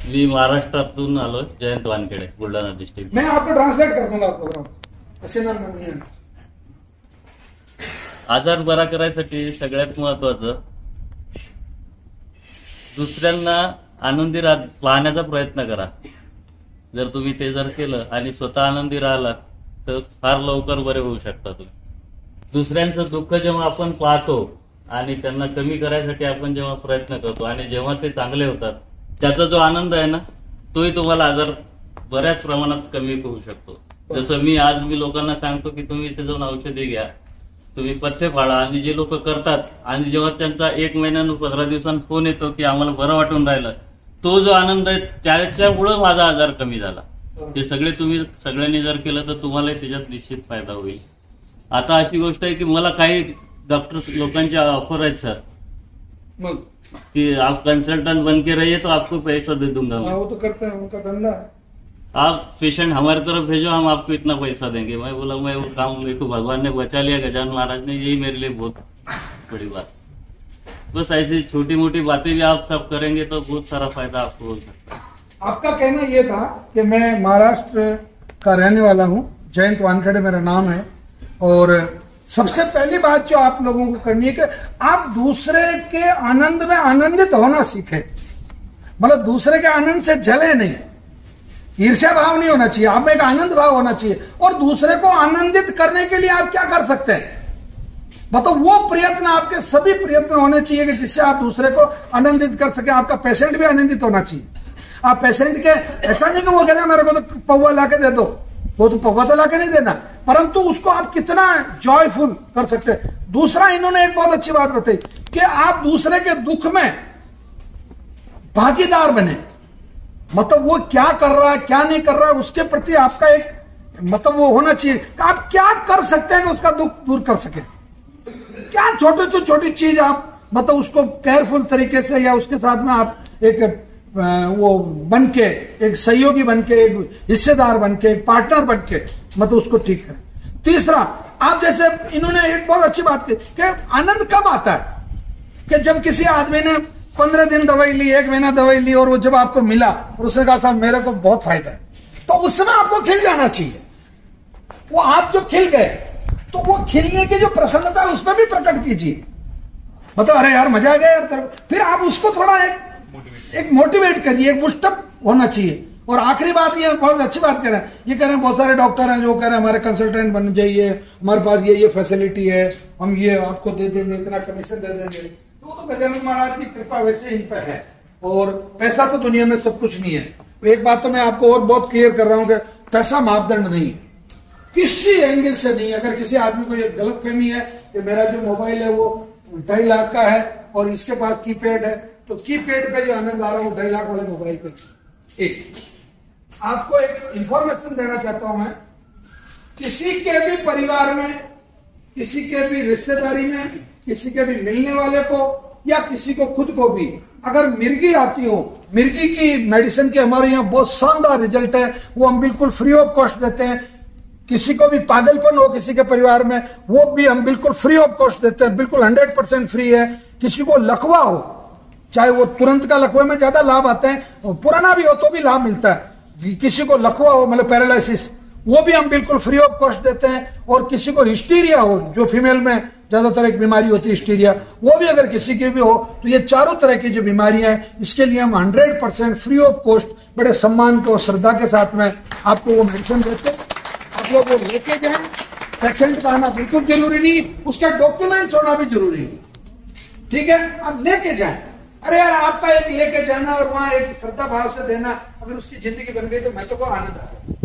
मी महाराष्ट्रातून आलो, जयंत वानखेडे, बुलढाणा डिस्ट्रिक्ट. मैं आपको ट्रांसलेट कर दूंगा प्रोग्राम. असे ना म्हणून आजार बरा करायसाठी सगळ्यात महत्वाचं दुसऱ्यांना आनंदी पाहण्याचा प्रयत्न करा. जर तुम्ही ते जर केलं आणि स्वतः आनंदी राहिलात तर फार लवकर बरे होऊ शकता तुम्ही. दुसऱ्यांचं दुःख जेव्हा आपण पाहतो आणि त्यांना कमी करायसाठी आपण जेव्हा प्रयत्न करतो आणि जेव्हा ते चांगले होतात त्याचा जो आनंद आहे ना तोही तुम्हाला आजार बऱ्याच प्रमाणात कमी होऊ शकतो. जसं मी लोकांना सांगतो की तुम्ही इथे जाऊन औषधी घ्या, तुम्ही पथ्य पाळा, आणि जे लोक करतात आणि जेव्हा त्यांचा 1 महिन्यानं 15 दिवसांनी फोन येतो की आम्हाला बरं वाटून राहिलं, तो जो आनंद आहे त्याच्यामुळं माझा आजार कमी झाला. ते तुम्ही सगळ्यांनी जर केलं तर तुम्हालाही त्याच्यात निश्चित फायदा होईल. आता अशी गोष्ट आहे की मला काही डॉक्टर लोकांच्या ऑफर आहेत सर मग कि आप कंसल्टेंट बन के रहिए तो आपको पैसा दे दूंगा. वो तो करते हैं, उनका धंधा है. आप पेशेंट हमारी तरफ भेजो, हम आपको इतना पैसा देंगे. मैं बोला मैं वो काम मेरे को भगवान ने बचा लिया, गजानन महाराज ने, यही मेरे लिए बहुत बड़ी बात. बस ऐसी छोटी मोटी बातें भी आप सब करेंगे तो बहुत सारा फायदा आपको हो सकता है. आपका कहना यह था कि मैं महाराष्ट्र का रहने वाला हूं, जयंत वानखेड़े मेरा नाम है, और सबसे पहली बात जो आप लोगों को करनी है कि आप दूसरे के आनंद में आनंदित होना सीखें. मतलब दूसरे के आनंद से जले नहीं, ईर्ष्या भाव नहीं होना चाहिए, आप में एक आनंद भाव होना चाहिए. और दूसरे को आनंदित करने के लिए आप क्या कर सकते हैं, मतलब वो प्रयत्न, आपके सभी प्रयत्न होने चाहिए कि जिससे आप दूसरे को आनंदित कर सके. आपका पेशेंट भी आनंदित होना चाहिए. आप पेशेंट के ऐसा नहीं कि वो कहते मेरे को तो पौवा ला के दे दो, वो तो पौवा तो ला के नहीं देना, परंतु उसको आप कितना जॉयफुल कर सकते हैं. दूसरा, इन्होंने एक बहुत अच्छी बात बताई कि आप दूसरे के दुख में भागीदार बने. मतलब वो क्या कर रहा है क्या नहीं कर रहा है उसके प्रति आपका एक मतलब वो होना चाहिए कि आप क्या कर सकते हैं कि उसका दुख दूर कर सके. क्या छोटी से छोटी चीज आप मतलब उसको केयरफुल तरीके से या उसके साथ में आप एक वो बन के, एक सहयोगी बन के, एक हिस्सेदार बन के, एक पार्टनर बन के मतलब उसको ठीक करें. तीसरा, आप जैसे इन्होंने एक बहुत अच्छी बात की कि आनंद कब आता है कि जब किसी आदमी ने 15 दिन दवाई ली, 1 महीना दवाई ली, और वो जब आपको मिला और उसने कहा साहब मेरे को बहुत फायदा है, तो उस समय आपको खिल जाना चाहिए. वो आप जो खिल गए तो वो खिलने की जो प्रसन्नता है उसमें भी प्रकट कीजिए. मतलब अरे यार मजा आ गया यार, फिर आप उसको थोड़ा एक मोटिवेट करिए, एक बुस्टअप होना चाहिए. और आखिरी बात, ये बहुत अच्छी बात कह रहे हैं, ये कह रहे हैं बहुत सारे डॉक्टर हैं जो कह रहे हैं हमारे कंसल्टेंट बन जाइए, हमारे पास ये फैसिलिटी है, हम ये आपको दे देंगे, इतना कमीशन दे देंगे. तो गजानन महाराज की कृपा वैसे इन पर है, और पैसा तो दुनिया में सब कुछ नहीं है. एक बात तो मैं आपको और बहुत क्लियर कर रहा हूं कि पैसा मापदंड नहीं है, किसी एंगल से नहीं. अगर किसी आदमी को ये गलतफहमी है कि मेरा जो मोबाइल है वो 2.5 लाख का है और इसके पास कीपैड है, तो कीपैड पे जो आनंद आ रहा है वो 2.5 लाख वाले मोबाइल पे. एक आपको एक इंफॉर्मेशन देना चाहता हूं मैं, किसी के भी परिवार में, किसी के भी रिश्तेदारी में, किसी के भी मिलने वाले को या किसी को खुद को भी अगर मिर्गी आती हो, मिर्गी की मेडिसिन के हमारे यहाँ बहुत शानदार रिजल्ट है, वो हम बिल्कुल फ्री ऑफ कॉस्ट देते हैं. किसी को भी पागलपन हो किसी के परिवार में, वो भी हम बिल्कुल फ्री ऑफ कॉस्ट देते हैं, बिल्कुल 100% फ्री है. किसी को लकवा हो, चाहे वो तुरंत का लकवे में ज्यादा लाभ आते हैं, पुराना भी हो तो भी लाभ मिलता है. किसी को लकवा हो मतलब पैरालिसिस, वो भी हम बिल्कुल फ्री ऑफ कॉस्ट देते हैं. और किसी को हिस्टीरिया हो, जो फीमेल में ज्यादातर एक बीमारी होती है हिस्टीरिया, वो भी अगर किसी की भी हो, तो ये चारों तरह की जो बीमारियां हैं इसके लिए हम 100% फ्री ऑफ कॉस्ट बड़े सम्मान को श्रद्धा के साथ में आपको वो मेडिसिन देते हैं. आप लोग वो लेके जाएं. पेशेंट का आना बिल्कुल जरूरी नहीं, उसका डॉक्यूमेंट्स होना भी जरूरी नहीं. ठीक है, आप लेके जाएं. अरे यार आपका एक लेके जाना और वहां एक श्रद्धा भाव से देना, अगर उसकी जिंदगी बन गई तो मैं तो को आनंद आ गया.